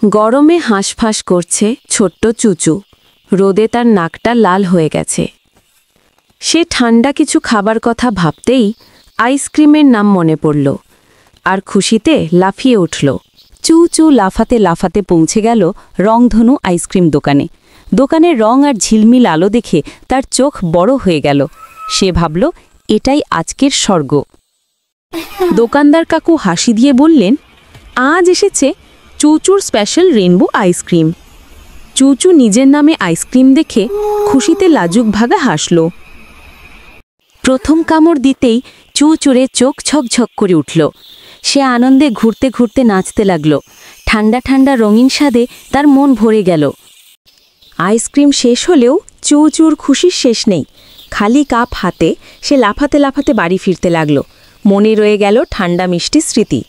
গরমে হাঁসফাঁস করছে ছোট্ট চুচু। রোদে তার নাকটা লাল হয়ে গেছে। সে ঠান্ডা কিছু খাবার কথা ভাবতেই আইসক্রিমের নাম মনে পড়ল, আর খুশিতে লাফিয়ে উঠল। চুচু লাফাতে লাফাতে পৌঁছে গেল রংধনু আইসক্রিম দোকানে। দোকানের রং আর ঝিলমিল আলো দেখে তার চোখ বড় হয়ে গেল। সে ভাবল, এটাই আজকের স্বর্গ। দোকানদার কাকু হাসি দিয়ে বললেন, আজ এসেছে চুচুর স্পেশাল রেনবো আইসক্রিম। চুচু নিজের নামে আইসক্রিম দেখে খুশিতে লাজুক ভাগা হাসল। প্রথম কামড় দিতেই চুচুরে চোখ ঝকঝক করে উঠল। সে আনন্দে ঘুরতে ঘুরতে নাচতে লাগল। ঠান্ডা ঠান্ডা রঙিন স্বাদে তার মন ভরে গেল। আইসক্রিম শেষ হলেও চুচুর খুশির শেষ নেই। খালি কাপ হাতে সে লাফাতে লাফাতে বাড়ি ফিরতে লাগল। মনে রয়ে গেল ঠান্ডা মিষ্টি স্মৃতি।